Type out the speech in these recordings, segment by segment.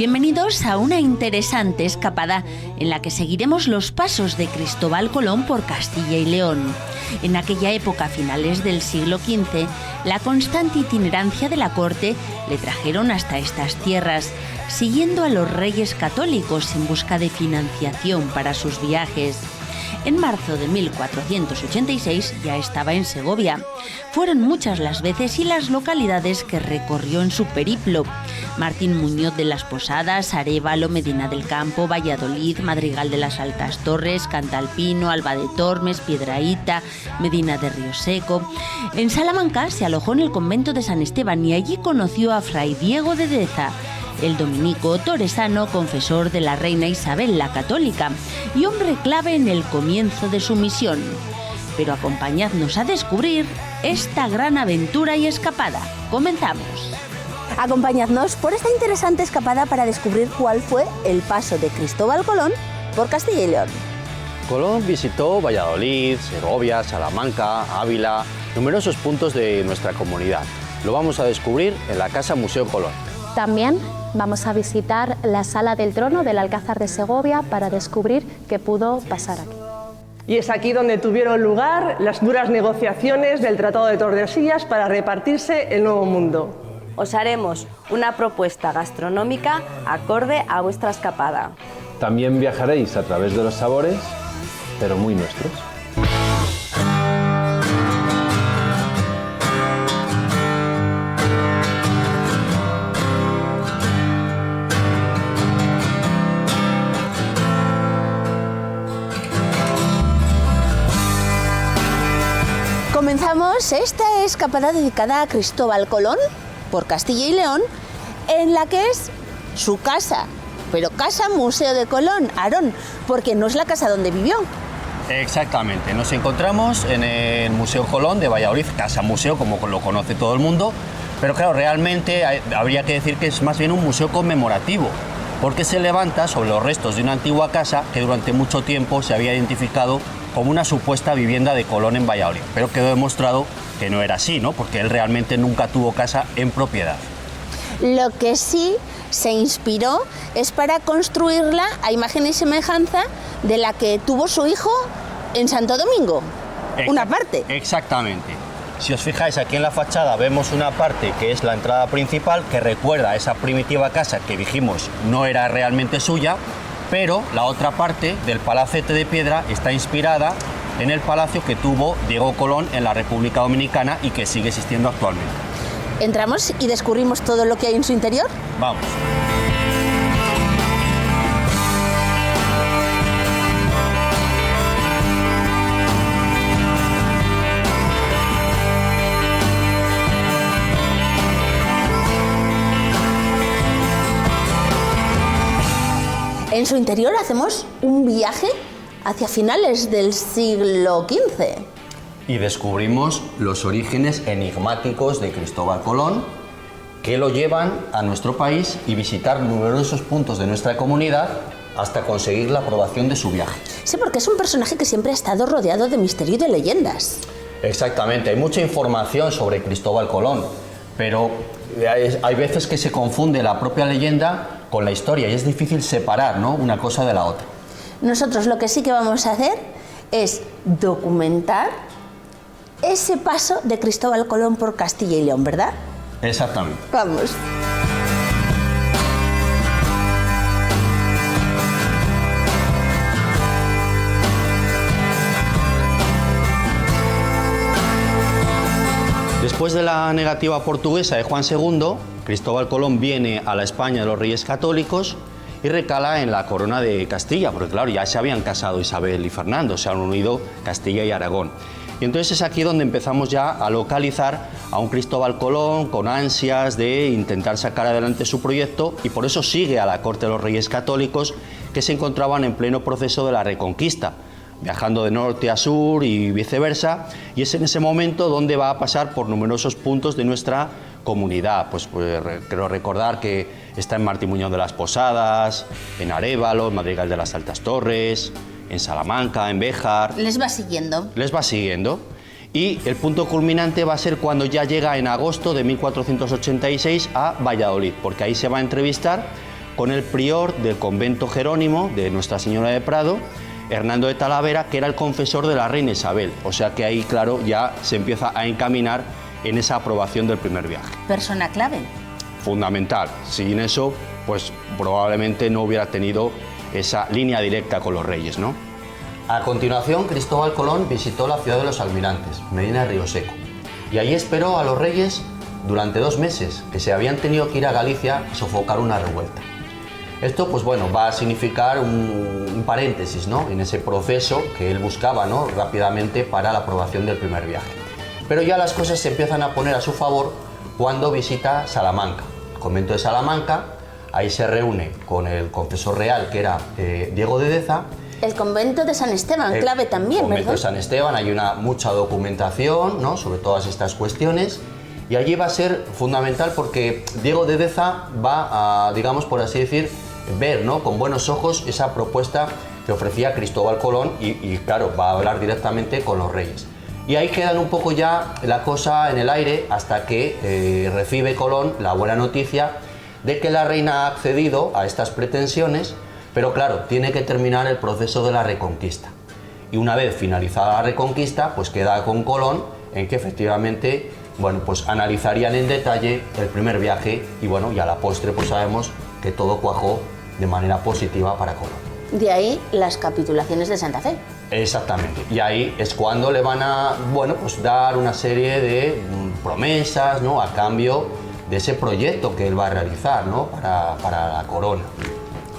Bienvenidos a una interesante escapada en la que seguiremos los pasos de Cristóbal Colón por Castilla y León. En aquella época, a finales del siglo XV, la constante itinerancia de la corte le trajeron hasta estas tierras, siguiendo a los reyes católicos en busca de financiación para sus viajes. En marzo de 1486 ya estaba en Segovia. Fueron muchas las veces y las localidades que recorrió en su periplo: Martín Muñoz de las Posadas, Arévalo, Medina del Campo, Valladolid, Madrigal de las Altas Torres, Cantalpino, Alba de Tormes, Piedrahíta, Medina de Rioseco. En Salamanca se alojó en el convento de San Esteban y allí conoció a Fray Diego de Deza, el dominico toresano, confesor de la reina Isabel la Católica y hombre clave en el comienzo de su misión. Pero acompañadnos a descubrir esta gran aventura y escapada. ¡Comenzamos! Acompañadnos por esta interesante escapada para descubrir cuál fue el paso de Cristóbal Colón por Castilla y León. Colón visitó Valladolid, Segovia, Salamanca, Ávila, numerosos puntos de nuestra comunidad. Lo vamos a descubrir en la Casa Museo Colón. También vamos a visitar la Sala del Trono del Alcázar de Segovia para descubrir qué pudo pasar aquí. Y es aquí donde tuvieron lugar las duras negociaciones del Tratado de Tordesillas para repartirse el Nuevo Mundo. Os haremos una propuesta gastronómica acorde a vuestra escapada. También viajaréis a través de los sabores, pero muy nuestros. Comenzamos esta escapada dedicada a Cristóbal Colón por Castilla y León, en la que es su casa, pero casa Museo de Colón, Aarón, porque no es la casa donde vivió. Exactamente, nos encontramos en el Museo Colón de Valladolid, casa museo como lo conoce todo el mundo, pero claro, realmente habría que decir que es más bien un museo conmemorativo, porque se levanta sobre los restos de una antigua casa que durante mucho tiempo se había identificado como una supuesta vivienda de Colón en Valladolid, pero quedó demostrado que no era así, ¿no? Porque él realmente nunca tuvo casa en propiedad. Lo que sí se inspiró es para construirla a imagen y semejanza de la que tuvo su hijo en Santo Domingo, una parte. Exactamente. Si os fijáis, aquí en la fachada vemos una parte que es la entrada principal, que recuerda a esa primitiva casa que dijimos no era realmente suya, pero la otra parte del palacete de piedra está inspirada en el palacio que tuvo Diego Colón en la República Dominicana y que sigue existiendo actualmente. ¿Entramos y descubrimos todo lo que hay en su interior? Vamos. En su interior hacemos un viaje hacia finales del siglo XV. Y descubrimos los orígenes enigmáticos de Cristóbal Colón, que lo llevan a nuestro país y visitar numerosos puntos de nuestra comunidad hasta conseguir la aprobación de su viaje. Sí, porque es un personaje que siempre ha estado rodeado de misterio y de leyendas. Exactamente, hay mucha información sobre Cristóbal Colón, pero hay veces que se confunde la propia leyenda con la historia y es difícil separar, ¿no?, una cosa de la otra. Nosotros lo que sí que vamos a hacer es documentar ese paso de Cristóbal Colón por Castilla y León, ¿verdad? Exactamente. Vamos. Después de la negativa portuguesa de Juan II, Cristóbal Colón viene a la España de los Reyes Católicos y recala en la corona de Castilla, porque claro, ya se habían casado Isabel y Fernando, se han unido Castilla y Aragón. Y entonces es aquí donde empezamos ya a localizar a un Cristóbal Colón con ansias de intentar sacar adelante su proyecto y por eso sigue a la corte de los Reyes Católicos, que se encontraban en pleno proceso de la Reconquista, viajando de norte a sur y viceversa, y es en ese momento donde va a pasar por numerosos puntos de nuestra comunidad. Pues creo recordar que está en Martín Muñoz de las Posadas, en Arévalo, en Madrigal de las Altas Torres, en Salamanca, en Béjar. Les va siguiendo. Les va siguiendo. Y el punto culminante va a ser cuando ya llega en agosto de 1486 a Valladolid, porque ahí se va a entrevistar con el prior del convento Jerónimo de Nuestra Señora de Prado, Hernando de Talavera, que era el confesor de la reina Isabel. O sea que ahí, claro, ya se empieza a encaminar en esa aprobación del primer viaje. Persona clave. Fundamental. Sin eso, pues probablemente no hubiera tenido esa línea directa con los reyes, ¿no? A continuación, Cristóbal Colón visitó la ciudad de los Almirantes, Medina de Río Seco, y allí esperó a los reyes durante 2 meses, que se habían tenido que ir a Galicia a sofocar una revuelta. Esto, pues bueno, va a significar un paréntesis, ¿no?, en ese proceso que él buscaba, ¿no?, rápidamente para la aprobación del primer viaje. Pero ya las cosas se empiezan a poner a su favor cuando visita Salamanca, el convento de Salamanca. Ahí se reúne con el confesor real, que era Diego de Deza. El convento de San Esteban, clave también, ¿verdad? El convento de San Esteban, hay mucha documentación, ¿no?, sobre todas estas cuestiones. Y allí va a ser fundamental porque Diego de Deza va a, digamos, por así decir, ver, ¿no?, con buenos ojos esa propuesta que ofrecía Cristóbal Colón y claro, va a hablar directamente con los reyes. Y ahí quedan un poco ya la cosa en el aire hasta que recibe Colón la buena noticia de que la reina ha accedido a estas pretensiones, pero claro, tiene que terminar el proceso de la Reconquista. Y una vez finalizada la Reconquista, pues queda con Colón en que efectivamente, bueno, pues analizarían en detalle el primer viaje y bueno, y a la postre pues sabemos que todo cuajó de manera positiva para Colón. De ahí las capitulaciones de Santa Fe. Exactamente, y ahí es cuando le van a, bueno, pues dar una serie de promesas, ¿no?, a cambio de ese proyecto que él va a realizar, ¿no?, para la corona.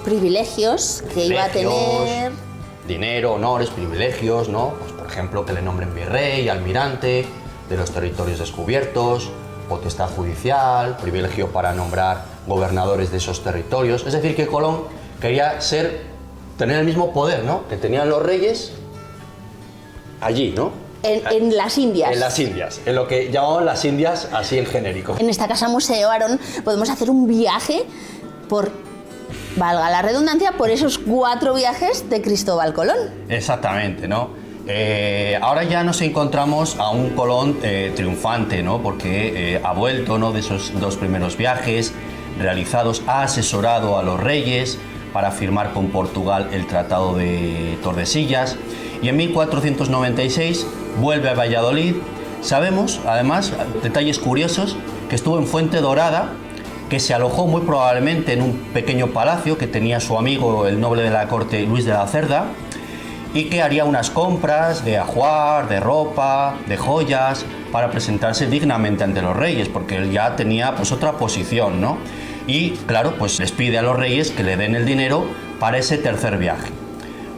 Privilegios que iba a tener. Dinero, honores, privilegios, ¿no? Pues por ejemplo que le nombren virrey, almirante de los territorios descubiertos, potestad judicial, privilegio para nombrar gobernadores de esos territorios. Es decir, que Colón quería tener el mismo poder, ¿no?, que tenían los reyes allí, ¿no? En las Indias. En las Indias, en lo que llamaban las Indias así en genérico. En esta casa museo, Aarón, podemos hacer un viaje por, valga la redundancia, por esos 4 viajes de Cristóbal Colón. Exactamente, ¿no? Ahora ya nos encontramos a un Colón triunfante, ¿no?, porque ha vuelto, ¿no?, de esos 2 primeros viajes realizados, ha asesorado a los reyes para firmar con Portugal el Tratado de Tordesillas, y en 1496 vuelve a Valladolid. Sabemos, además, detalles curiosos, que estuvo en Fuente Dorada, que se alojó muy probablemente en un pequeño palacio que tenía su amigo, el noble de la corte Luis de la Cerda, y que haría unas compras de ajuar, de ropa, de joyas, para presentarse dignamente ante los reyes, porque él ya tenía pues otra posición, ¿no? Y claro, pues les pide a los reyes que le den el dinero para ese tercer viaje.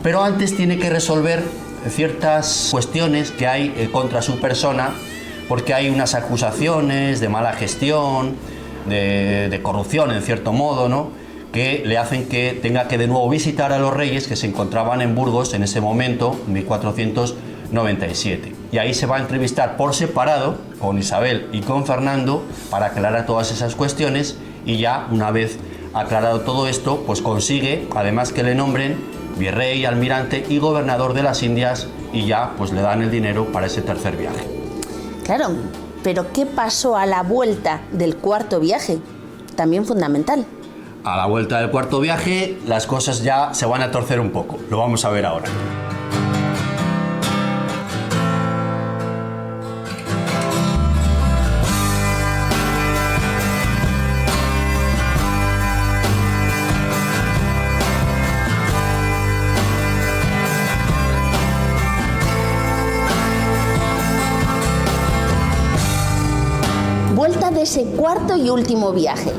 Pero antes tiene que resolver ciertas cuestiones que hay contra su persona, porque hay unas acusaciones de mala gestión, de corrupción en cierto modo, ¿no?, que le hacen que tenga que de nuevo visitar a los reyes que se encontraban en Burgos en ese momento, 1497. Y ahí se va a entrevistar por separado con Isabel y con Fernando para aclarar todas esas cuestiones, y ya una vez aclarado todo esto, pues consigue además que le nombren virrey, almirante y gobernador de las Indias, y ya pues le dan el dinero para ese tercer viaje. Claro, pero ¿qué pasó a la vuelta del 4.º viaje? También fundamental. A la vuelta del 4.º viaje las cosas ya se van a torcer un poco, lo vamos a ver ahora. Vuelta de ese 4.º y último viaje.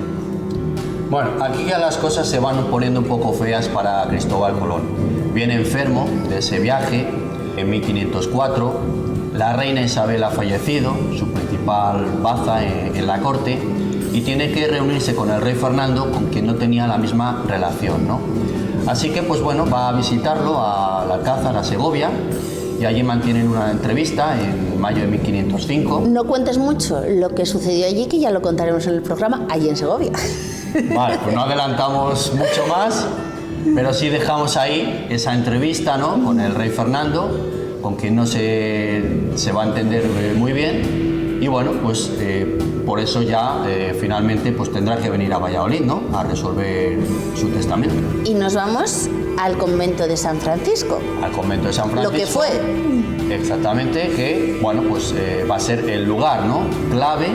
Bueno, aquí ya las cosas se van poniendo un poco feas para Cristóbal Colón. Viene enfermo de ese viaje en 1504, la reina Isabel ha fallecido, su principal baza en la corte, y tiene que reunirse con el rey Fernando, con quien no tenía la misma relación, ¿no? Así que, pues bueno, va a visitarlo al Alcázar, a Segovia, y allí mantienen una entrevista en mayo de 1505. No cuentes mucho lo que sucedió allí, que ya lo contaremos en el programa, allí en Segovia. Vale, pues no adelantamos mucho más, pero sí dejamos ahí esa entrevista, ¿no?, con el rey Fernando, con quien no se va a entender muy bien, Y bueno, pues por eso ya finalmente pues tendrá que venir a Valladolid, ¿no?, a resolver su testamento. Y nos vamos al convento de San Francisco. Al convento de San Francisco. Lo que fue. Exactamente, que bueno, pues va a ser el lugar, ¿no?, clave,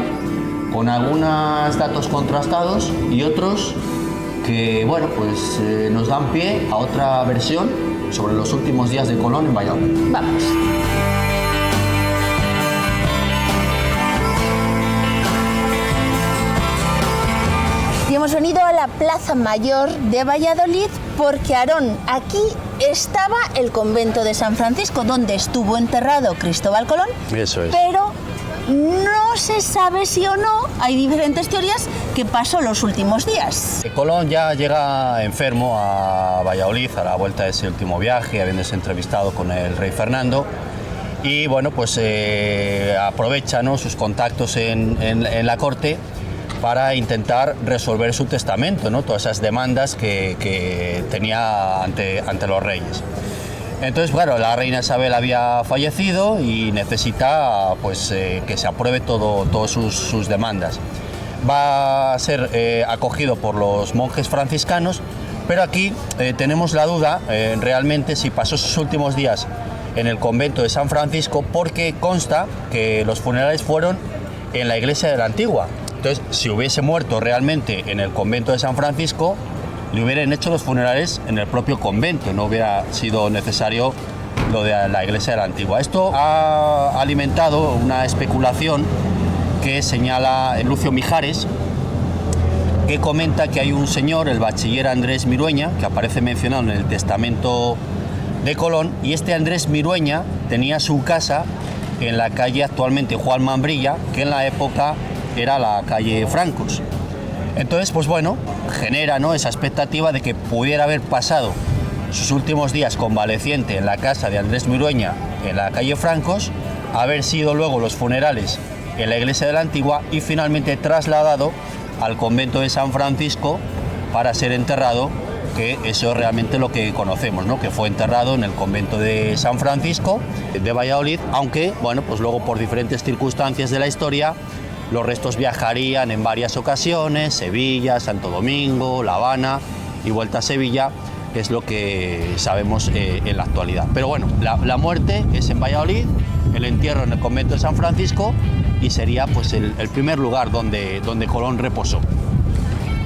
con algunos datos contrastados y otros que, bueno, pues nos dan pie a otra versión sobre los últimos días de Colón en Valladolid. Vamos. Y hemos venido a la Plaza Mayor de Valladolid porque, Aarón, aquí estaba el convento de San Francisco, donde estuvo enterrado Cristóbal Colón. Eso es. Pero no se sabe si o no, hay diferentes teorías, que pasó los últimos días. Colón ya llega enfermo a Valladolid a la vuelta de ese último viaje, habiéndose entrevistado con el rey Fernando. Y bueno, pues aprovecha, ¿no?, sus contactos en la corte para intentar resolver su testamento, ¿no?, todas esas demandas que tenía ante los reyes. Entonces, bueno, la reina Isabel había fallecido y necesita, pues, que se apruebe todas sus demandas. Va a ser acogido por los monjes franciscanos, pero aquí tenemos la duda realmente si pasó sus últimos días en el convento de San Francisco, porque consta que los funerales fueron en la iglesia de la Antigua. Entonces, si hubiese muerto realmente en el convento de San Francisco, le hubieran hecho los funerales en el propio convento, no hubiera sido necesario lo de la iglesia de la Antigua. Esto ha alimentado una especulación que señala Lucio Mijares, que comenta que hay un señor, el bachiller Andrés Mirueña, que aparece mencionado en el testamento de Colón, y este Andrés Mirueña tenía su casa en la calle actualmente Juan Mambrilla, que en la época era la calle Francos. Entonces, pues bueno, genera, ¿no?, esa expectativa de que pudiera haber pasado sus últimos días convaleciente en la casa de Andrés Mirueña en la calle Francos, haber sido luego los funerales en la iglesia de la Antigua y finalmente trasladado al convento de San Francisco para ser enterrado, que eso es realmente lo que conocemos, ¿no?, que fue enterrado en el convento de San Francisco de Valladolid, aunque, bueno, pues luego por diferentes circunstancias de la historia los restos viajarían en varias ocasiones, Sevilla, Santo Domingo, La Habana y vuelta a Sevilla, que es lo que sabemos en la actualidad. Pero bueno, la muerte es en Valladolid, el entierro en el convento de San Francisco, y sería pues el primer lugar donde Colón reposó.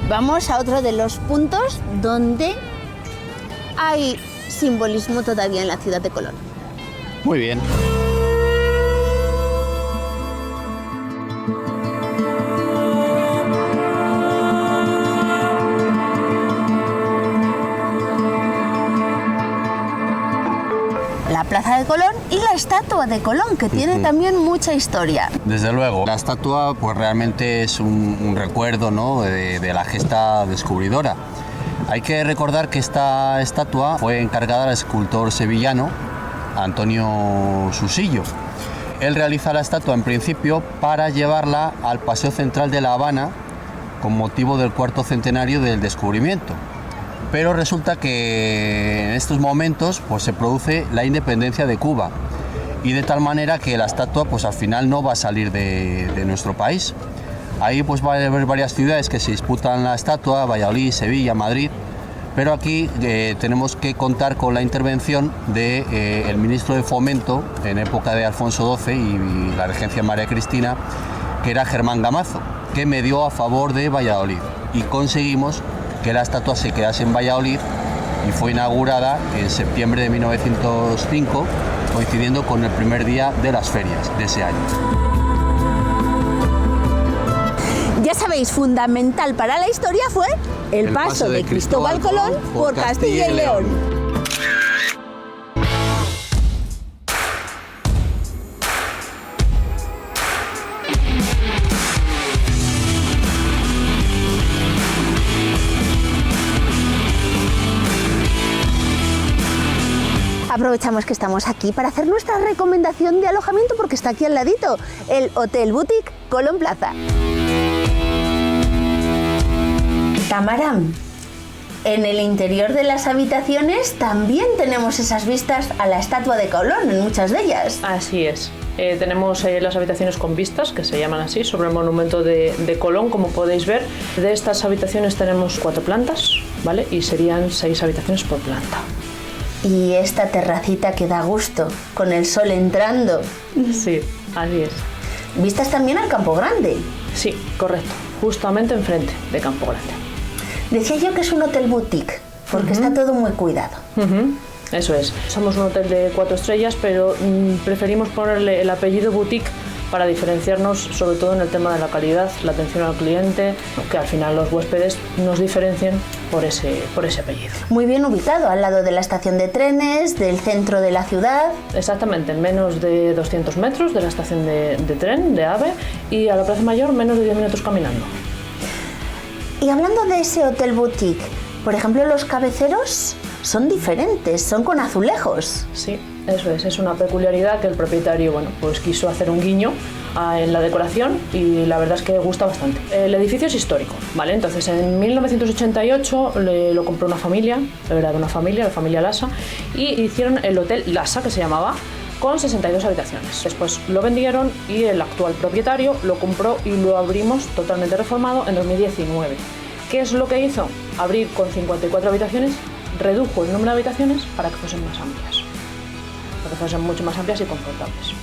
Vamos a otro de los puntos donde hay simbolismo todavía en la ciudad de Colón. Muy bien. La Plaza de Colón y la estatua de Colón, que tiene también mucha historia. Desde luego, la estatua pues realmente es un recuerdo, ¿no?, de la gesta descubridora. Hay que recordar que esta estatua fue encargada al escultor sevillano Antonio Susillo. Él realiza la estatua en principio para llevarla al Paseo Central de La Habana con motivo del 4º centenario del descubrimiento. Pero resulta que en estos momentos pues, se produce la independencia de Cuba, y de tal manera que la estatua pues, al final no va a salir de nuestro país. Ahí pues, va a haber varias ciudades que se disputan la estatua: Valladolid, Sevilla, Madrid, pero aquí tenemos que contar con la intervención del ministro de Fomento en época de Alfonso XII y la regencia de María Cristina, que era Germán Gamazo, que medió a favor de Valladolid, y conseguimos que la estatua se quedase en Valladolid, y fue inaugurada en septiembre de 1905, coincidiendo con el primer día de las ferias de ese año. Ya sabéis, fundamental para la historia fue el paso de Cristóbal Colón por Castilla y León. Aprovechamos que estamos aquí para hacer nuestra recomendación de alojamiento, porque está aquí al ladito, el Hotel Boutique Colón Plaza. Cámara, En el interior de las habitaciones también tenemos esas vistas a la estatua de Colón, en muchas de ellas. Así es. Tenemos las habitaciones con vistas, que se llaman así, sobre el monumento de Colón, como podéis ver. De estas habitaciones tenemos 4 plantas, ¿vale? Y serían 6 habitaciones por planta. Y esta terracita que da gusto, con el sol entrando. Sí, así es. Vistas también al Campo Grande. Sí, correcto. Justamente enfrente de Campo Grande. Decía yo que es un hotel boutique, porque está todo muy cuidado. Eso es. Somos un hotel de 4 estrellas, pero preferimos ponerle el apellido boutique para diferenciarnos, sobre todo en el tema de la calidad, la atención al cliente, que al final los huéspedes nos diferencien por ese apellido. Muy bien ubicado, al lado de la estación de trenes, del centro de la ciudad. Exactamente, menos de 200 metros de la estación de tren, de AVE, y a la Plaza Mayor menos de 10 minutos caminando. Y hablando de ese hotel boutique, por ejemplo, los cabeceros son diferentes, son con azulejos. Sí, eso es una peculiaridad que el propietario, bueno, pues quiso hacer un guiño en la decoración y la verdad es que gusta bastante. El edificio es histórico, ¿vale? Entonces en 1988 lo compró una familia, era de una familia, la familia Lassa, y hicieron el hotel Lassa, que se llamaba, con 62 habitaciones. Después lo vendieron y el actual propietario lo compró y lo abrimos totalmente reformado en 2019. ¿Qué es lo que hizo? Abrir con 54 habitaciones, redujo el número de habitaciones para que fuesen más amplias, para que fuesen mucho más amplias y confortables.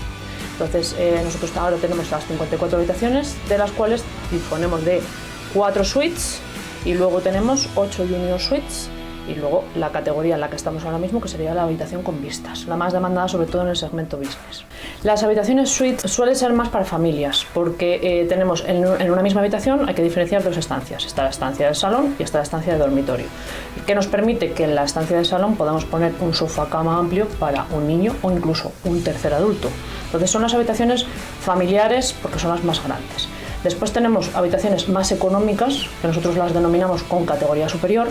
Entonces nosotros ahora tenemos las 54 habitaciones, de las cuales disponemos de 4 suites y luego tenemos 8 junior suites y luego la categoría en la que estamos ahora mismo, que sería la habitación con vistas, la más demandada sobre todo en el segmento business. Las habitaciones suite suelen ser más para familias, porque tenemos en una misma habitación hay que diferenciar 2 estancias. Está la estancia del salón y está la estancia de dormitorio, que nos permite que en la estancia del salón podamos poner un sofá cama amplio para un niño o incluso un tercer adulto. Entonces son las habitaciones familiares porque son las más grandes. Después tenemos habitaciones más económicas, que nosotros las denominamos con categoría superior,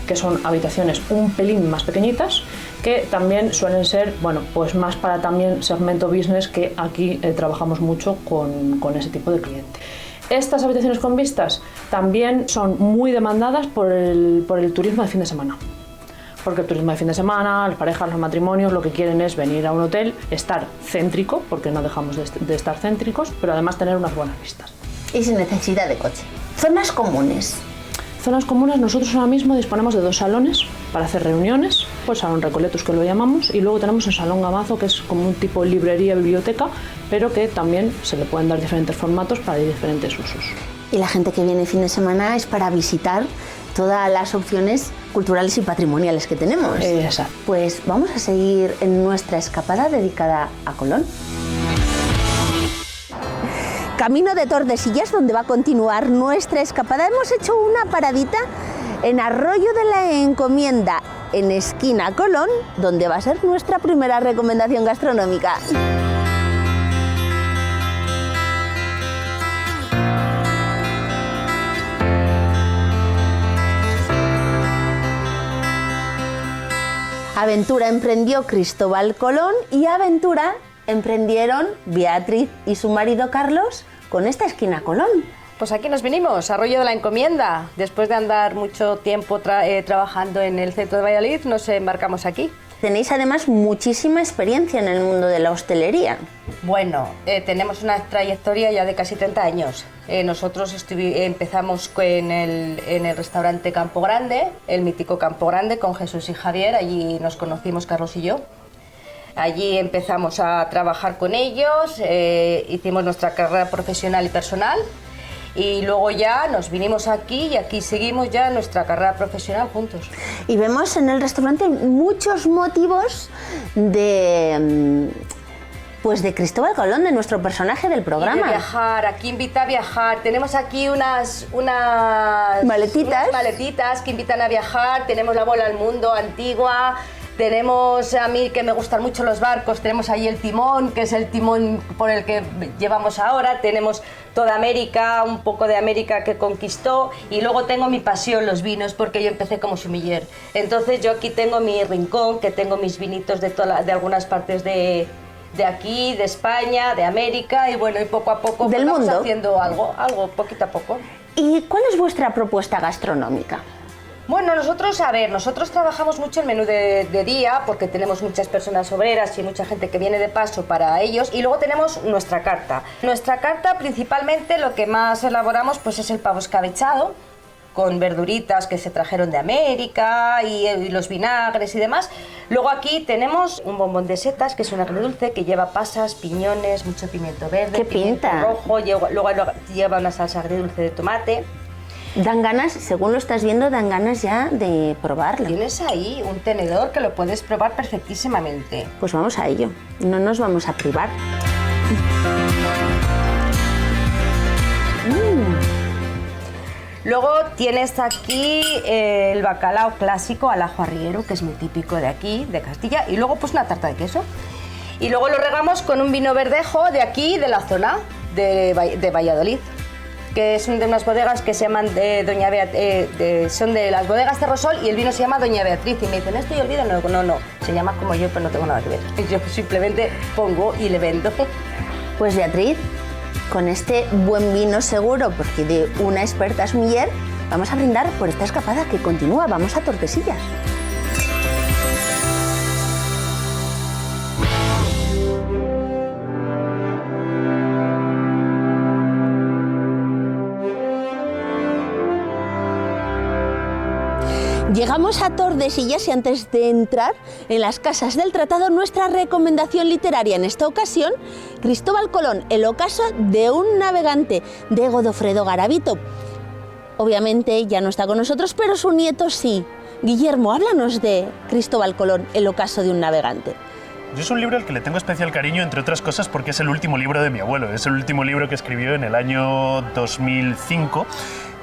que son habitaciones un pelín más pequeñitas, que también suelen ser, bueno, pues más para también segmento business, que aquí trabajamos mucho con ese tipo de cliente. Estas habitaciones con vistas también son muy demandadas por el turismo de fin de semana. Porque el turismo de fin de semana, las parejas, los matrimonios, lo que quieren es venir a un hotel, estar céntrico, porque no dejamos de estar céntricos, pero además tener unas buenas vistas. Y sin necesidad de coche. Zonas comunes. Zonas comunes, nosotros ahora mismo disponemos de 2 salones para hacer reuniones, pues Salón Recoletos, que lo llamamos, y luego tenemos el Salón Gamazo, que es como un tipo de librería, biblioteca, pero que también se le pueden dar diferentes formatos para diferentes usos. Y la gente que viene fin de semana es para visitar todas las opciones culturales y patrimoniales que tenemos. Exacto. Pues vamos a seguir en nuestra escapada dedicada a Colón. Camino de Tordesillas, donde va a continuar nuestra escapada. Hemos hecho una paradita en Arroyo de la Encomienda, en esquina Colón, donde va a ser nuestra primera recomendación gastronómica. Aventura emprendió Cristóbal Colón y aventura emprendieron Beatriz y su marido Carlos con esta esquina Colón. Pues aquí nos vinimos, Arroyo de la Encomienda. Después de andar mucho tiempo trabajando en el centro de Valladolid, nos embarcamos aquí. Tenéis además muchísima experiencia en el mundo de la hostelería. Bueno, tenemos una trayectoria ya de casi 30 años. Nosotros empezamos en el restaurante Campo Grande, el mítico Campo Grande, con Jesús y Javier. Allí nos conocimos Carlos y yo. Allí empezamos a trabajar con ellos, hicimos nuestra carrera profesional y personal y luego ya nos vinimos aquí y aquí seguimos ya nuestra carrera profesional juntos. Y vemos en el restaurante muchos motivos de Cristóbal Colón, de nuestro personaje del programa. Y de viajar, aquí invita a viajar. Tenemos aquí unas maletitas que invitan a viajar. Tenemos la Bola al Mundo antigua. Tenemos, a mí que me gustan mucho los barcos, tenemos ahí el timón, que es el timón por el que llevamos ahora. Tenemos toda América, un poco de América que conquistó. Y luego tengo mi pasión, los vinos, porque yo empecé como sommelier. Entonces yo aquí tengo mi rincón, que tengo mis vinitos de algunas partes de aquí, de España, de América. Y bueno, y poco a poco del vamos mundo, haciendo algo, poquito a poco. ¿Y cuál es vuestra propuesta gastronómica? Bueno, nosotros trabajamos mucho el menú de día porque tenemos muchas personas obreras y mucha gente que viene de paso para ellos, y luego tenemos nuestra carta. Nuestra carta principalmente lo que más elaboramos pues es el pavo escabechado, con verduritas que se trajeron de América y los vinagres y demás. Luego aquí tenemos un bombón de setas, que es un agridulce que lleva pasas, piñones, mucho pimiento verde, pimiento rojo, luego lleva una salsa agridulce de tomate. Dan ganas, según lo estás viendo, dan ganas ya de probarlo. Tienes ahí un tenedor que lo puedes probar perfectísimamente. Pues vamos a ello, no nos vamos a privar. Luego tienes aquí el bacalao clásico al ajo arriero, que es muy típico de aquí, de Castilla, y luego pues una tarta de queso. Y luego lo regamos con un vino verdejo de aquí, de la zona de Valladolid, que son de unas bodegas que se llaman son de las bodegas Cerrosol, y el vino se llama Doña Beatriz. Y me dicen, ¿esto y el vino? No, se llama como yo, pero no tengo nada que ver. Yo simplemente pongo y le vendo. Pues Beatriz, con este buen vino seguro, porque de una experta sommelier, vamos a brindar por esta escapada que continúa. Vamos a Tordesillas. Llegamos a Tordesillas y antes de entrar en las casas del tratado, nuestra recomendación literaria en esta ocasión, Cristóbal Colón, el ocaso de un navegante, de Godofredo Garavito. Obviamente ya no está con nosotros, pero su nieto sí. Guillermo, háblanos de Cristóbal Colón, el ocaso de un navegante. Yo es un libro al que le tengo especial cariño, entre otras cosas porque es el último libro de mi abuelo, es el último libro que escribió en el año 2005,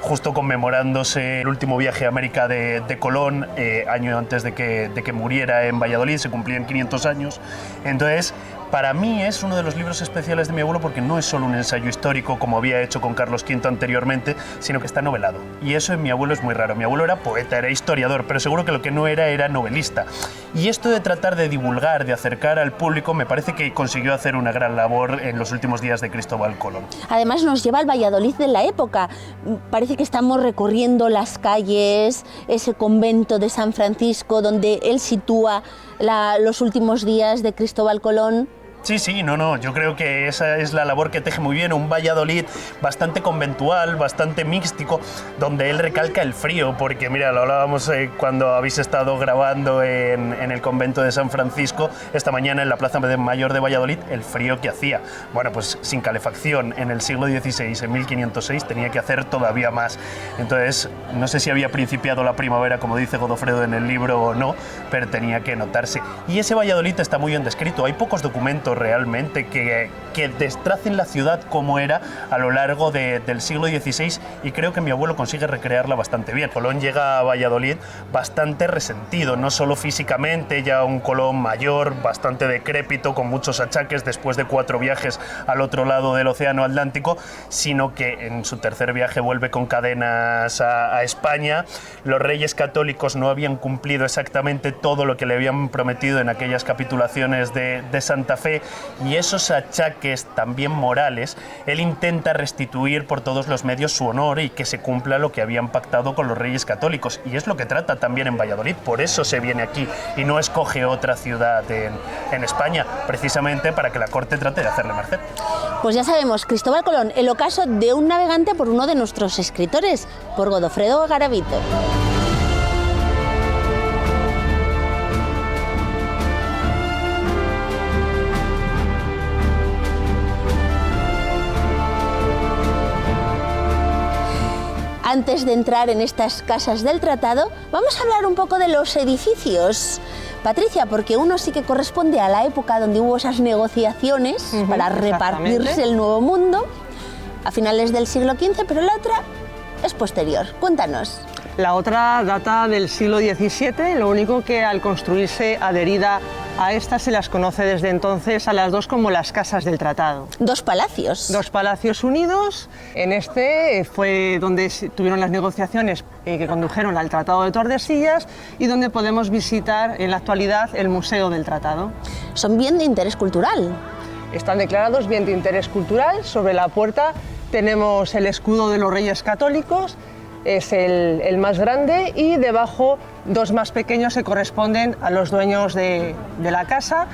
justo conmemorándose el último viaje a América de Colón, año antes de que muriera en Valladolid, se cumplían 500 años. Entonces, para mí es uno de los libros especiales de mi abuelo porque no es solo un ensayo histórico como había hecho con Carlos V anteriormente, sino que está novelado. Y eso en mi abuelo es muy raro. Mi abuelo era poeta, era historiador, pero seguro que lo que no era novelista. Y esto de tratar de divulgar, de acercar al público, me parece que consiguió hacer una gran labor en los últimos días de Cristóbal Colón. Además nos lleva al Valladolid de la época. Parece que estamos recorriendo las calles, ese convento de San Francisco donde él sitúa los últimos días de Cristóbal Colón. Sí, no, yo creo que esa es la labor que teje muy bien, un Valladolid bastante conventual, bastante místico, donde él recalca el frío, porque mira, lo hablábamos cuando habéis estado grabando en el convento de San Francisco, esta mañana en la Plaza Mayor de Valladolid, el frío que hacía. Bueno, pues sin calefacción en el siglo XVI, en 1506, tenía que hacer todavía más. Entonces, no sé si había principiado la primavera, como dice Godofredo en el libro o no, pero tenía que notarse. Y ese Valladolid está muy bien descrito, hay pocos documentos realmente que destracen la ciudad como era a lo largo del siglo XVI, y creo que mi abuelo consigue recrearla bastante bien. Colón llega a Valladolid bastante resentido, no solo físicamente, ya un Colón mayor, bastante decrépito, con muchos achaques después de 4 viajes al otro lado del Océano Atlántico, sino que en su tercer viaje vuelve con cadenas a España. Los reyes católicos no habían cumplido exactamente todo lo que le habían prometido en aquellas capitulaciones de Santa Fe, y esos achaques también morales, él intenta restituir por todos los medios su honor y que se cumpla lo que habían pactado con los reyes católicos, y es lo que trata también en Valladolid. Por eso se viene aquí y no escoge otra ciudad en España, precisamente para que la corte trate de hacerle merced. Pues ya sabemos, Cristóbal Colón, el ocaso de un navegante, por uno de nuestros escritores, por Godofredo Garavito. Antes de entrar en estas casas del tratado, vamos a hablar un poco de los edificios. Patricia, porque uno sí que corresponde a la época donde hubo esas negociaciones para repartirse el Nuevo Mundo, a finales del siglo XV, pero la otra es posterior. Cuéntanos. La otra data del siglo XVII, lo único que al construirse adherida a esta se las conoce desde entonces a las dos como las casas del tratado. Dos palacios. Dos palacios unidos. En este fue donde tuvieron las negociaciones que condujeron al Tratado de Tordesillas y donde podemos visitar en la actualidad el Museo del Tratado. Son bien de interés cultural. Están declarados bien de interés cultural. Sobre la puerta tenemos el escudo de los Reyes Católicos es el más grande y debajo dos más pequeños que corresponden a los dueños de la casa,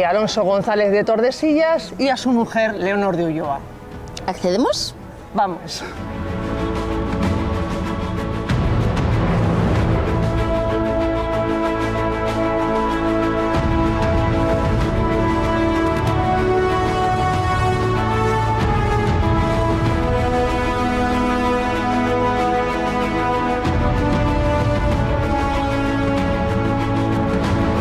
Alonso González de Tordesillas y a su mujer Leonor de Ulloa. ¿Accedemos? Vamos.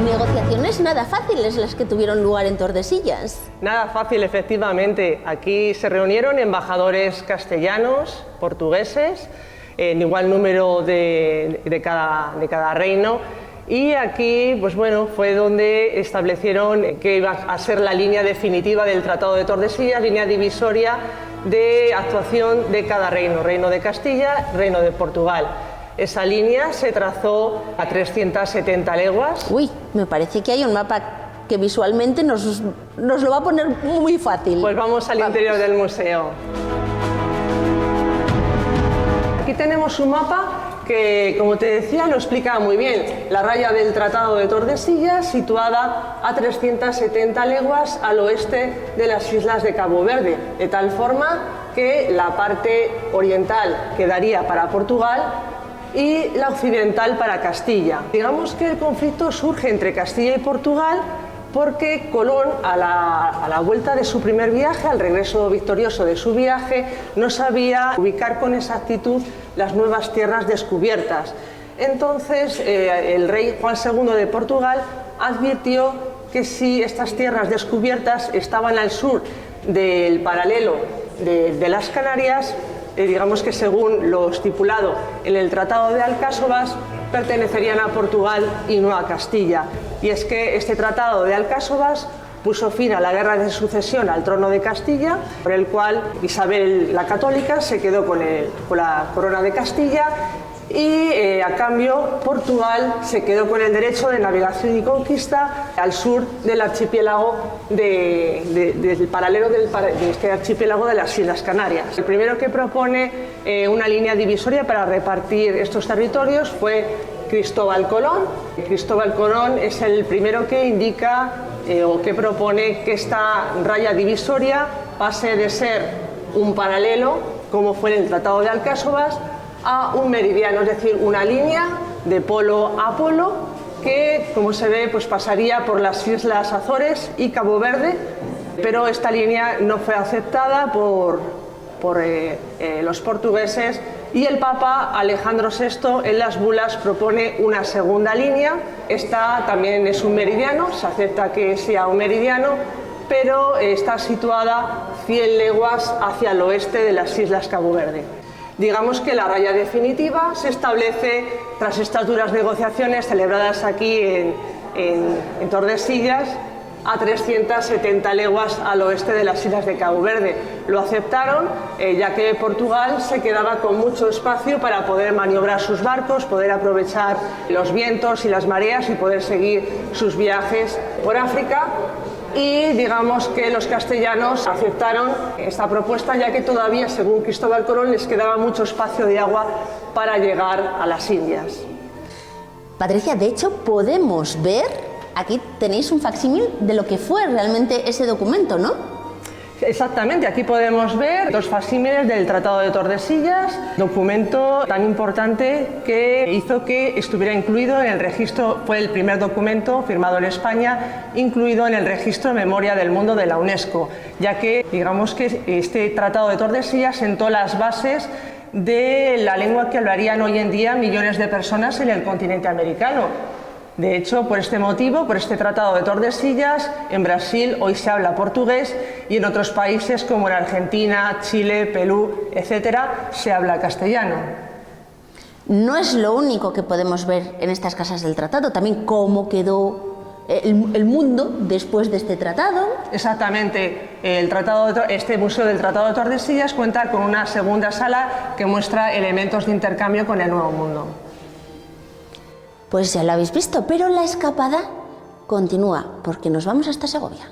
Negociaciones nada fáciles las que tuvieron lugar en Tordesillas. Nada fácil, efectivamente. Aquí se reunieron embajadores castellanos, portugueses, en igual número de cada reino. Y aquí, pues bueno, fue donde establecieron que iba a ser la línea definitiva del Tratado de Tordesillas, línea divisoria de actuación de cada reino, Reino de Castilla, Reino de Portugal. Esa línea se trazó a 370 leguas. Uy, me parece que hay un mapa que visualmente nos lo va a poner muy fácil. Pues vamos al interior del museo. Aquí tenemos un mapa que, como te decía, lo explica muy bien. La raya del Tratado de Tordesillas, situada a 370 leguas al oeste de las islas de Cabo Verde, de tal forma que la parte oriental quedaría para Portugal y la occidental para Castilla. Digamos que el conflicto surge entre Castilla y Portugal porque Colón, a la vuelta de su primer viaje, al regreso victorioso de su viaje, no sabía ubicar con exactitud las nuevas tierras descubiertas. Entonces, el rey Juan II de Portugal advirtió que si estas tierras descubiertas estaban al sur del paralelo de las Canarias, digamos que según lo estipulado en el Tratado de Alcáçovas, pertenecerían a Portugal y no a Castilla. Y es que este Tratado de Alcáçovas puso fin a la guerra de sucesión al trono de Castilla, por el cual Isabel la Católica se quedó con la corona de Castilla y a cambio Portugal se quedó con el derecho de navegación y conquista al sur del archipiélago del paralelo de este archipiélago de las Islas Canarias. El primero que propone una línea divisoria para repartir estos territorios fue Cristóbal Colón. Cristóbal Colón es el primero que indica o que propone que esta raya divisoria pase de ser un paralelo, como fue en el Tratado de Alcáçovas, a un meridiano, es decir, una línea de polo a polo que, como se ve, pues pasaría por las Islas Azores y Cabo Verde, pero esta línea no fue aceptada por los portugueses y el Papa Alejandro VI en las bulas propone una segunda línea. Esta también es un meridiano, se acepta que sea un meridiano, pero está situada 100 leguas hacia el oeste de las Islas Cabo Verde. Digamos que la raya definitiva se establece tras estas duras negociaciones celebradas aquí en Tordesillas a 370 leguas al oeste de las islas de Cabo Verde. Lo aceptaron ya que Portugal se quedaba con mucho espacio para poder maniobrar sus barcos, poder aprovechar los vientos y las mareas y poder seguir sus viajes por África. Y digamos que los castellanos aceptaron esta propuesta ya que todavía, según Cristóbal Colón, les quedaba mucho espacio de agua para llegar a las Indias. Patricia, de hecho podemos ver, aquí tenéis un facsímil de lo que fue realmente ese documento, ¿no? Exactamente, aquí podemos ver dos facsímiles del Tratado de Tordesillas, documento tan importante que hizo que estuviera incluido en el registro, fue el primer documento firmado en España, incluido en el registro de memoria del mundo de la UNESCO, ya que digamos que este Tratado de Tordesillas sentó las bases de la lengua que hablarían hoy en día millones de personas en el continente americano. De hecho, por este motivo, por este Tratado de Tordesillas, en Brasil hoy se habla portugués y en otros países como en Argentina, Chile, Perú, etcétera, se habla castellano. No es lo único que podemos ver en estas casas del tratado, también cómo quedó el mundo después de este tratado. Exactamente, este Museo del Tratado de Tordesillas cuenta con una segunda sala que muestra elementos de intercambio con el Nuevo Mundo. Pues ya lo habéis visto, pero la escapada continúa porque nos vamos hasta Segovia.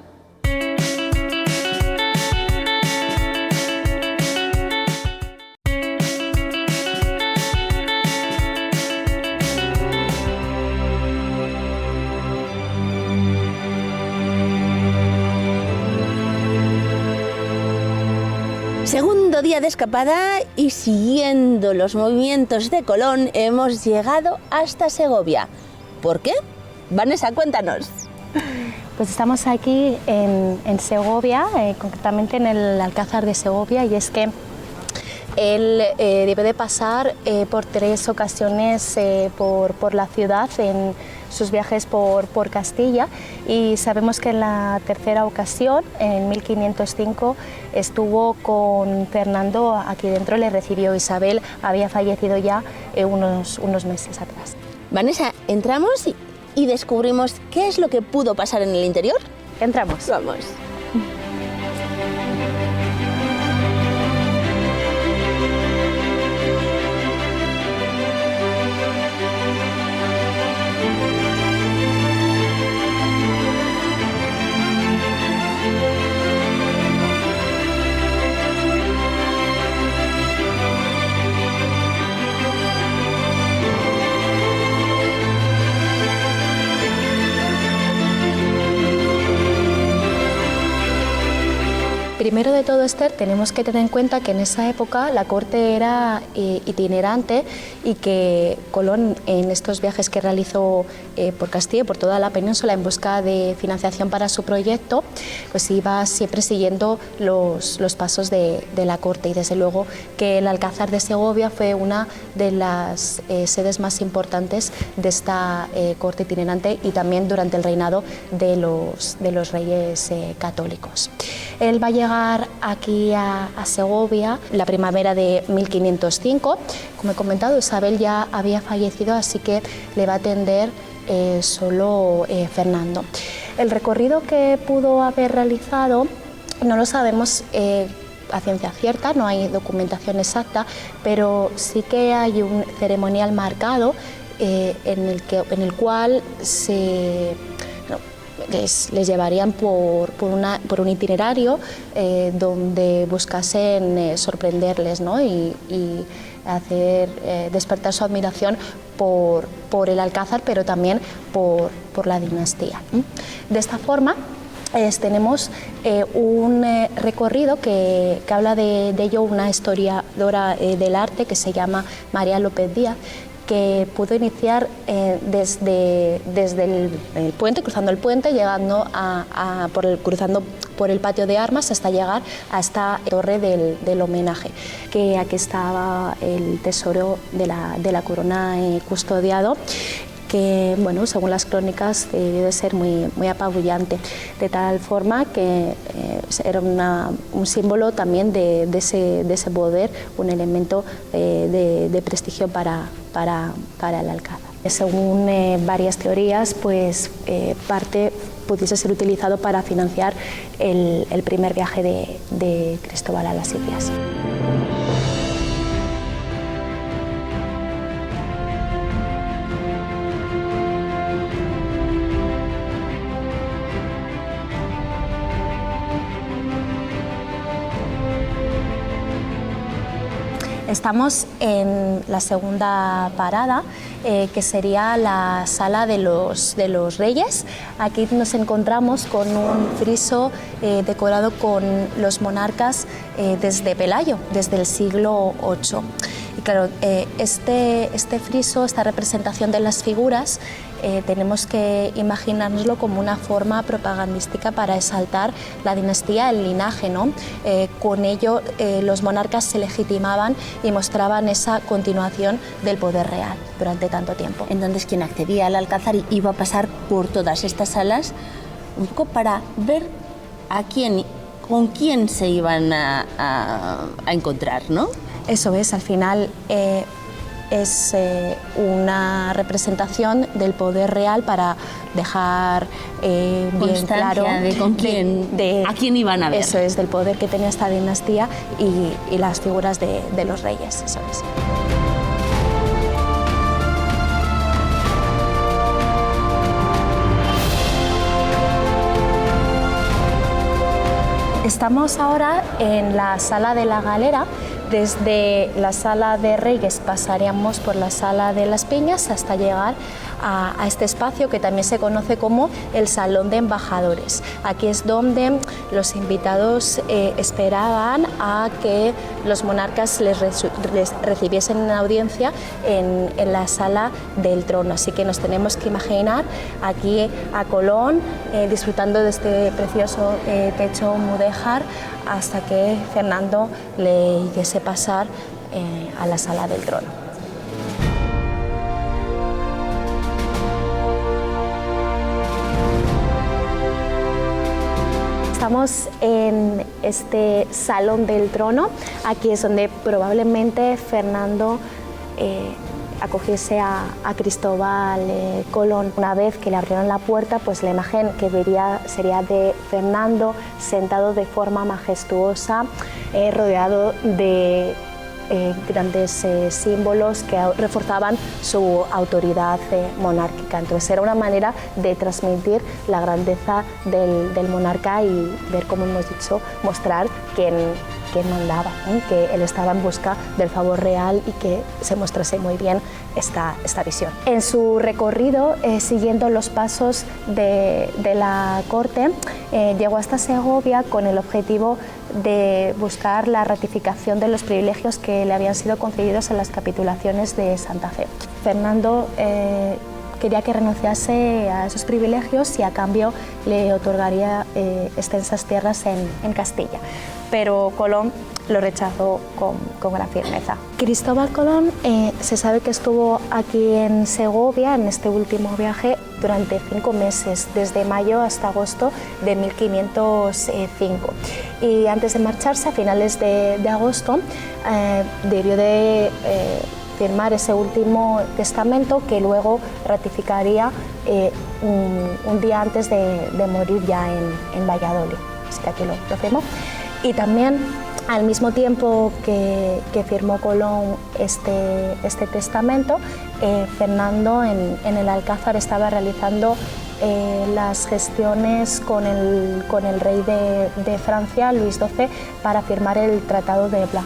Segundo día de escapada y siguiendo los movimientos de Colón hemos llegado hasta Segovia. ¿Por qué? Vanessa, cuéntanos. Pues estamos aquí en Segovia, concretamente en el Alcázar de Segovia, y es que él debe de pasar por 3 ocasiones por la ciudad en sus viajes por Castilla, y sabemos que en la tercera ocasión, en 1505, estuvo con Fernando aquí dentro, le recibió. Isabel había fallecido ya unos meses atrás. Vanessa, entramos y descubrimos qué es lo que pudo pasar en el interior. Entramos. Vamos. Primero de todo, Esther, tenemos que tener en cuenta que en esa época la corte era itinerante y que Colón, en estos viajes que realizó por Castilla y por toda la península en busca de financiación para su proyecto, pues iba siempre siguiendo los pasos de la corte, y desde luego que el Alcázar de Segovia fue una de las sedes más importantes de esta corte itinerante, y también durante el reinado de los reyes católicos. Él va a llegar aquí a Segovia la primavera de 1505. Como he comentado, Isabel ya había fallecido, así que le va a atender solo Fernando. El recorrido que pudo haber realizado no lo sabemos a ciencia cierta, no hay documentación exacta, pero sí que hay un ceremonial marcado en el cual les llevarían por un itinerario donde buscasen sorprenderles, ¿no? y hacer despertar su admiración por el Alcázar, pero también por la dinastía. De esta forma tenemos un recorrido que habla de ello una historiadora del arte que se llama María López Díaz, que pudo iniciar desde el puente, cruzando el puente, llegando cruzando por el patio de armas hasta llegar a esta torre del homenaje, que aquí estaba el tesoro de la corona custodiado, que, bueno, según las crónicas debió de ser muy apabullante, de tal forma que era un símbolo también de ese poder, un elemento de prestigio para el Alcázar. Según varias teorías, pues parte pudiese ser utilizado para financiar el primer viaje de Cristóbal a las Indias. Estamos en la segunda parada, que sería la sala de los reyes. Aquí nos encontramos con un friso decorado con los monarcas desde Pelayo, desde el siglo VIII. Y claro, este friso, esta representación de las figuras, tenemos que imaginárnoslo como una forma propagandística para exaltar la dinastía, el linaje, ¿no? Con ello los monarcas se legitimaban y mostraban esa continuación del poder real durante tanto tiempo. Entonces, quien accedía al Alcázar iba a pasar por todas estas salas un poco para ver con quién se iban a encontrar, ¿no? Eso es, al final es una representación del poder real para dejar bien claro de con quién, a quién iban a ver. Eso es, del poder que tenía esta dinastía y las figuras de los reyes, eso es. Estamos ahora en la sala de la galera. Desde la sala de Reyes pasaríamos por la sala de las Peñas hasta llegar a este espacio que también se conoce como el Salón de Embajadores. Aquí es donde los invitados esperaban a que los monarcas les recibiesen en audiencia en la sala del trono. Así que nos tenemos que imaginar aquí a Colón disfrutando de este precioso techo mudéjar hasta que Fernando le hiciese pasar a la sala del trono. Estamos en este Salón del Trono. Aquí es donde probablemente Fernando acogiese a Cristóbal Colón. Una vez que le abrieron la puerta, pues la imagen que vería sería de Fernando sentado de forma majestuosa, rodeado de grandes símbolos que reforzaban su autoridad monárquica. Entonces era una manera de transmitir la grandeza del monarca y ver, como hemos dicho, mostrar quién mandaba, que él estaba en busca del favor real y que se mostrase muy bien esta visión. En su recorrido, siguiendo los pasos de la corte, llegó hasta Segovia con el objetivo de buscar la ratificación de los privilegios que le habían sido concedidos en las capitulaciones de Santa Fe. Fernando quería que renunciase a esos privilegios y a cambio le otorgaría extensas tierras en Castilla, pero Colón lo rechazó con gran firmeza. Cristóbal Colón se sabe que estuvo aquí en Segovia en este último viaje durante 5 meses, desde mayo hasta agosto de 1505. Y antes de marcharse, a finales de agosto, debió de firmar ese último testamento que luego ratificaría un día antes de morir ya en Valladolid. Así que aquí lo firmó. Y también, al mismo tiempo que firmó Colón este testamento, Fernando en el Alcázar estaba realizando las gestiones con el rey de Francia, Luis XII, para firmar el Tratado de Ebla,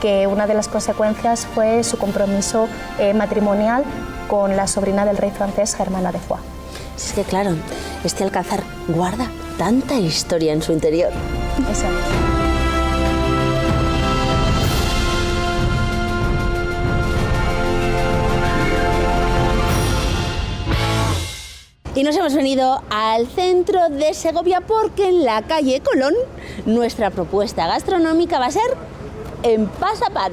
que una de las consecuencias fue su compromiso matrimonial con la sobrina del rey francés, Germana de Foix. Es que claro, este Alcázar guarda tanta historia en su interior. Exacto. Y nos hemos venido al centro de Segovia porque en la calle Colón nuestra propuesta gastronómica va a ser en Pasapán.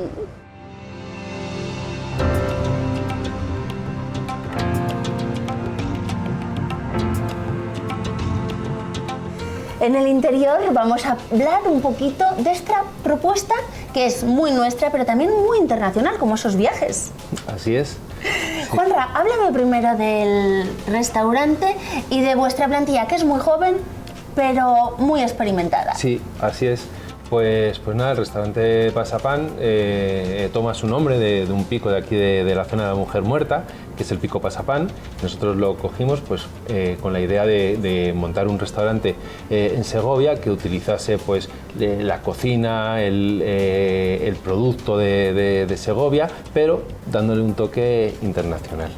En el interior vamos a hablar un poquito de esta propuesta que es muy nuestra, pero también muy internacional, como esos viajes. Así es. Juanra, háblame primero del restaurante y de vuestra plantilla, que es muy joven, pero muy experimentada. Sí, así es. Pues nada, el restaurante Pasapán toma su nombre de un pico de aquí de la zona de la Mujer Muerta, que es el pico Pasapán. Nosotros lo cogimos pues, con la idea de montar un restaurante en Segovia que utilizase pues, la cocina, el producto de Segovia, pero dándole un toque internacional.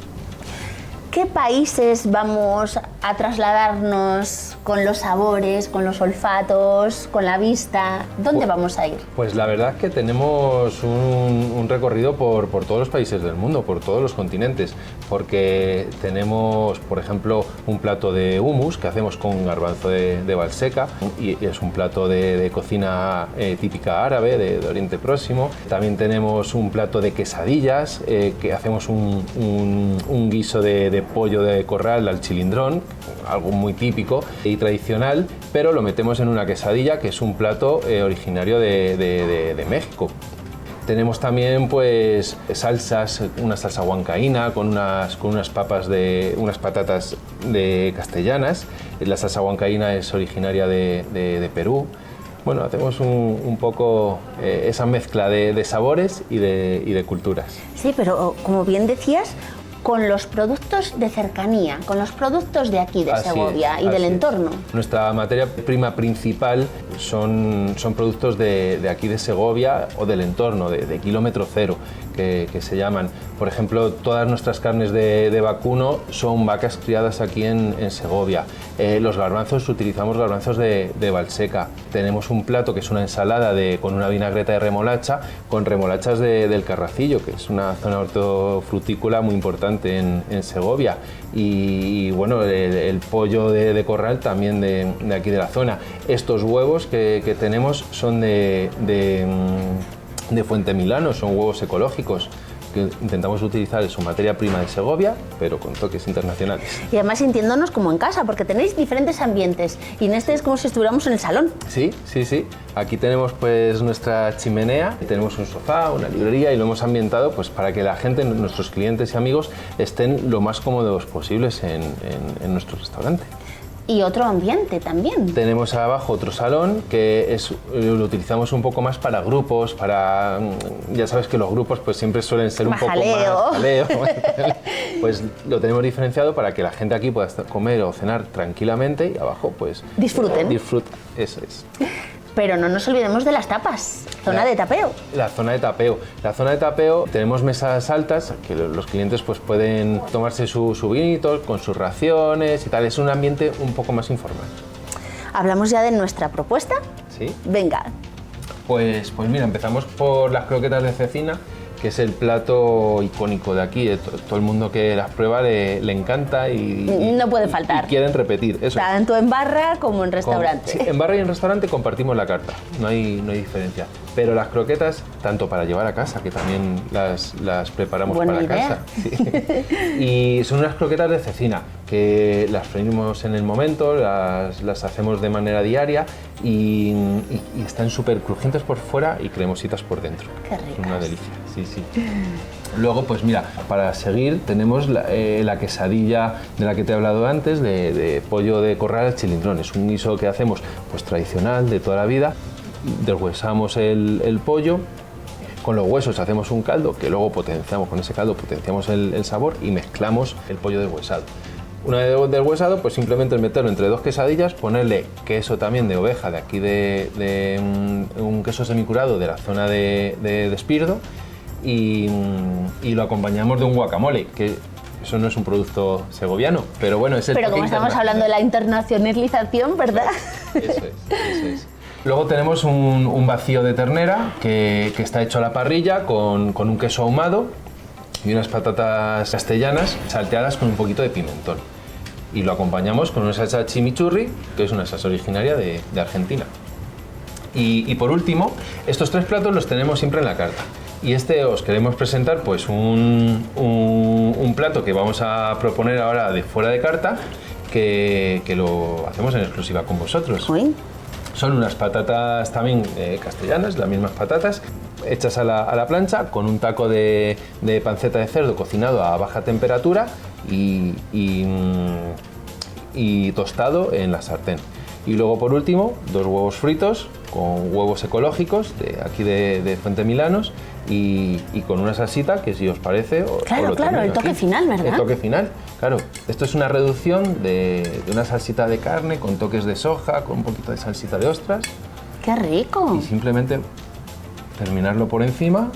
¿Qué países vamos a trasladarnos con los sabores, con los olfatos, con la vista? ¿Dónde vamos a ir? Pues la verdad es que tenemos un recorrido por todos los países del mundo, por todos los continentes, porque tenemos, por ejemplo, un plato de hummus que hacemos con garbanzo de Valseca y es un plato de cocina típica árabe de Oriente Próximo. También tenemos un plato de quesadillas que hacemos un guiso de pollo de corral al chilindrón, algo muy típico y tradicional, pero lo metemos en una quesadilla que es un plato originario de México. Tenemos también pues salsas, una salsa huancaína con unas patatas de castellanas. La salsa huancaína es originaria de Perú. Bueno, hacemos un poco esa mezcla de sabores y de culturas. Sí, pero como bien decías, con los productos de cercanía, con los productos de aquí, de Segovia y del entorno. Nuestra materia prima principal son productos de aquí de Segovia o del entorno, de kilómetro cero, que se llaman. Por ejemplo, todas nuestras carnes de vacuno son vacas criadas aquí en Segovia. Los garbanzos, utilizamos garbanzos de Valseca. Tenemos un plato que es una ensalada con una vinagreta de remolacha, con remolachas del Carracillo, que es una zona hortofrutícola muy importante en Segovia. Y bueno, el pollo de corral también de aquí de la zona. Estos huevos que tenemos son de Fuente Milano, son huevos ecológicos que intentamos utilizar su materia prima de Segovia, pero con toques internacionales. Y además sintiéndonos como en casa, porque tenéis diferentes ambientes y en este es como si estuviéramos en el salón. Sí. Aquí tenemos pues nuestra chimenea, tenemos un sofá, una librería y lo hemos ambientado pues para que la gente, nuestros clientes y amigos, estén lo más cómodos posibles en nuestro restaurante. Y otro ambiente también. Tenemos abajo otro salón que lo utilizamos un poco más para grupos, ya sabes que los grupos pues siempre suelen ser un poco más jaleo. Pues lo tenemos diferenciado para que la gente aquí pueda comer o cenar tranquilamente y abajo pues disfruten. Eso es. Pero no nos olvidemos de las tapas, zona de tapeo. La zona de tapeo, tenemos mesas altas que los clientes pues pueden tomarse su vinito con sus raciones y tal. Es un ambiente un poco más informal. ¿Hablamos ya de nuestra propuesta? Sí. Venga. Pues mira, empezamos por las croquetas de cecina, que es el plato icónico de aquí. Todo el mundo que las prueba le encanta y no puede faltar. Y quieren repetir. Eso. Tanto en barra como en restaurante. Sí, en barra y en restaurante compartimos la carta, no hay diferencia. Pero las croquetas, tanto para llevar a casa, que también las preparamos Buena para idea. casa. Sí. Y son unas croquetas de cecina, que las freímos en el momento, las hacemos de manera diaria y están súper crujientes por fuera y cremositas por dentro. Qué ricas. Una delicia, sí. Luego, pues mira, para seguir tenemos la quesadilla de la que te he hablado antes, de pollo de corral al chilindrón. Es un guiso que hacemos pues tradicional de toda la vida. Deshuesamos el pollo, con los huesos hacemos un caldo que luego potenciamos, con ese caldo potenciamos el sabor y mezclamos el pollo deshuesado. Una vez deshuesado, pues simplemente meterlo entre dos quesadillas, ponerle queso también de oveja de aquí de un queso semicurado de la zona de Espirdo y lo acompañamos de un guacamole, que eso no es un producto segoviano, pero bueno, es el Pero como estamos hablando de la internacionalización, ¿verdad? Eso es. Luego tenemos un vacío de ternera que está hecho a la parrilla con un queso ahumado y unas patatas castellanas salteadas con un poquito de pimentón. Y lo acompañamos con una salsa chimichurri, que es una salsa originaria de Argentina. Y por último, estos tres platos los tenemos siempre en la carta. Y os queremos presentar pues un plato que vamos a proponer ahora de fuera de carta, que lo hacemos en exclusiva con vosotros. Uy. Son unas patatas también castellanas, las mismas patatas, hechas a la plancha, con un taco de panceta de cerdo cocinado a baja temperatura y tostado en la sartén. Y luego, por último, 2 huevos fritos con huevos ecológicos de aquí de Fuente Milanos y con una salsita que, si os parece... Claro, el toque final, ¿verdad? El toque final, claro. Esto es una reducción de una salsita de carne con toques de soja, con un poquito de salsita de ostras. ¡Qué rico! Y simplemente terminarlo por encima.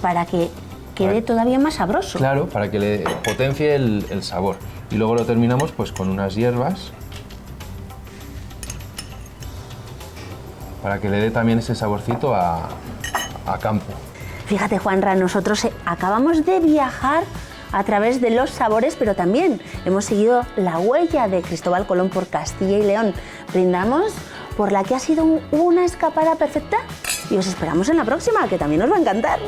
Para que quede todavía más sabroso. Claro, para que le potencie el sabor. Y luego lo terminamos pues con unas hierbas para que le dé también ese saborcito a campo. Fíjate, Juanra, nosotros acabamos de viajar a través de los sabores, pero también hemos seguido la huella de Cristóbal Colón por Castilla y León. Brindamos por la que ha sido una escapada perfecta y os esperamos en la próxima, que también os va a encantar.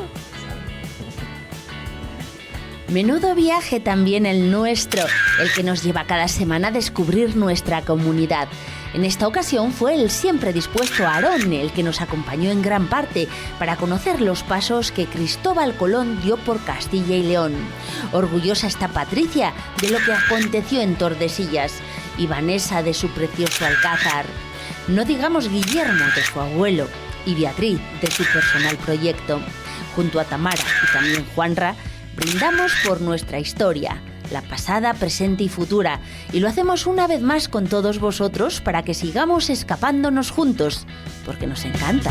Menudo viaje también el nuestro, el que nos lleva cada semana a descubrir nuestra comunidad. En esta ocasión fue el siempre dispuesto Aarón el que nos acompañó en gran parte para conocer los pasos que Cristóbal Colón dio por Castilla y León. Orgullosa está Patricia de lo que aconteció en Tordesillas y Vanessa de su precioso alcázar. No digamos Guillermo de su abuelo y Beatriz de su personal proyecto. Junto a Tamara y también Juanra, brindamos por nuestra historia, la pasada, presente y futura. Y lo hacemos una vez más con todos vosotros para que sigamos escapándonos juntos, porque nos encanta.